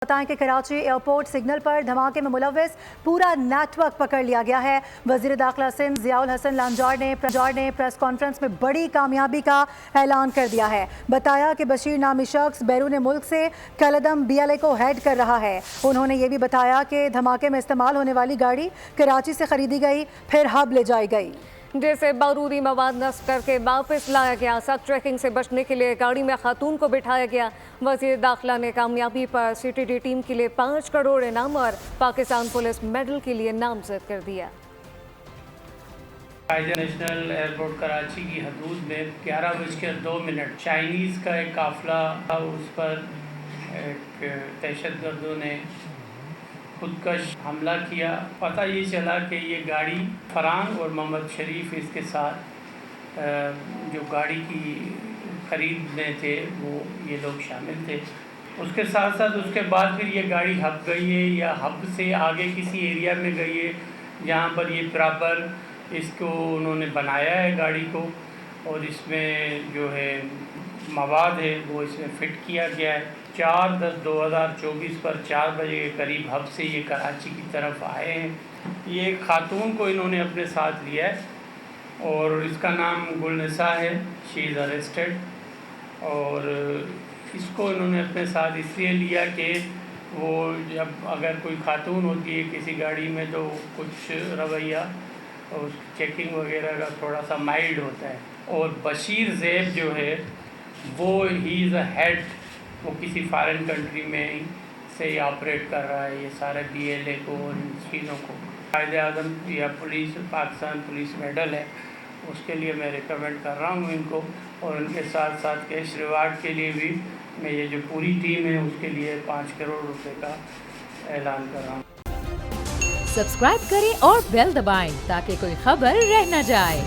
بتائیں کہ Karachi airport signal پر دھماکے میں ملوث پورا نیٹ ورک پکڑ لیا گیا ہے۔ وزیر داخلہ سندھ ضیاء الحسن لانجار نے پریس کانفرنس میں بڑی کامیابی کا اعلان کر دیا ہے۔ بتایا کہ بشیر نامی شخص بیرون ملک سے کالعدم BLA کو ہیڈ کر رہا ہے۔ انہوں نے یہ بھی بتایا کہ دھماکے میں استعمال ہونے والی گاڑی کراچی سے خریدی گئی، پھر ہب لے جائی گئی، جیسے بارودی مواد نصب کر کے واپس لایا گیا۔ سخت ٹریکنگ سے بچنے کے لیے گاڑی میں خاتون کو بٹھایا گیا۔ وزیر داخلہ نے کامیابی پر CTD ٹیم کے لیے 5 کروڑ انعام اور پاکستان پولیس میڈل کے لیے نامزد کر دیا۔ نیشنل ایئرپورٹ کراچی کی حدود میں 11:02 چائنیز کا ایک قافلہ تھا، اس پر ایک دہشت گردوں نے خودکش حملہ کیا۔ پتہ یہ چلا کہ یہ گاڑی فرحان اور محمد شریف اس کے ساتھ جو گاڑی کی خرید میں تھے وہ یہ لوگ شامل تھے۔ اس کے ساتھ ساتھ اس کے بعد پھر یہ گاڑی ہب گئی ہے یا ہب سے آگے کسی ایریا میں گئی ہے جہاں پر یہ پراپر اس کو انہوں نے بنایا ہے گاڑی کو، اور اس میں جو ہے مواد ہے وہ اس میں فٹ کیا گیا ہے۔ 4/10/2024 پر 4 بجے کے قریب ہب سے یہ کراچی کی طرف آئے ہیں۔ یہ ایک خاتون کو انہوں نے اپنے ساتھ لیا ہے اور اس کا نام گلنساء ہے، شی از اریسٹڈ، اور اس کو انہوں نے اپنے ساتھ اس لیے لیا کہ وہ جب اگر کوئی خاتون ہوتی ہے کسی گاڑی میں تو کچھ رویہ اور چیکنگ وغیرہ کا تھوڑا سا مائلڈ ہوتا ہے۔ اور بشیر زیب جو ہے وہ ہی از اے ہیڈ، وہ کسی فارن کنٹری میں سے ہی آپریٹ کر رہا ہے یہ سارے BLA کو اور ان چیزوں کو۔ قائد اعظم یا پاکستان پولیس میڈل ہے، اس کے لیے میں ریکمینڈ کر رہا ہوں ان کو، اور ان کے ساتھ ساتھ کیش ریوارڈ کے لیے بھی میں یہ جو پوری ٹیم ہے اس کے لیے 5 کروڑ روپے کا اعلان کر رہا ہوں۔ سبسکرائب کریں اور بیل دبائیں تاکہ کوئی خبر رہ نہ جائے۔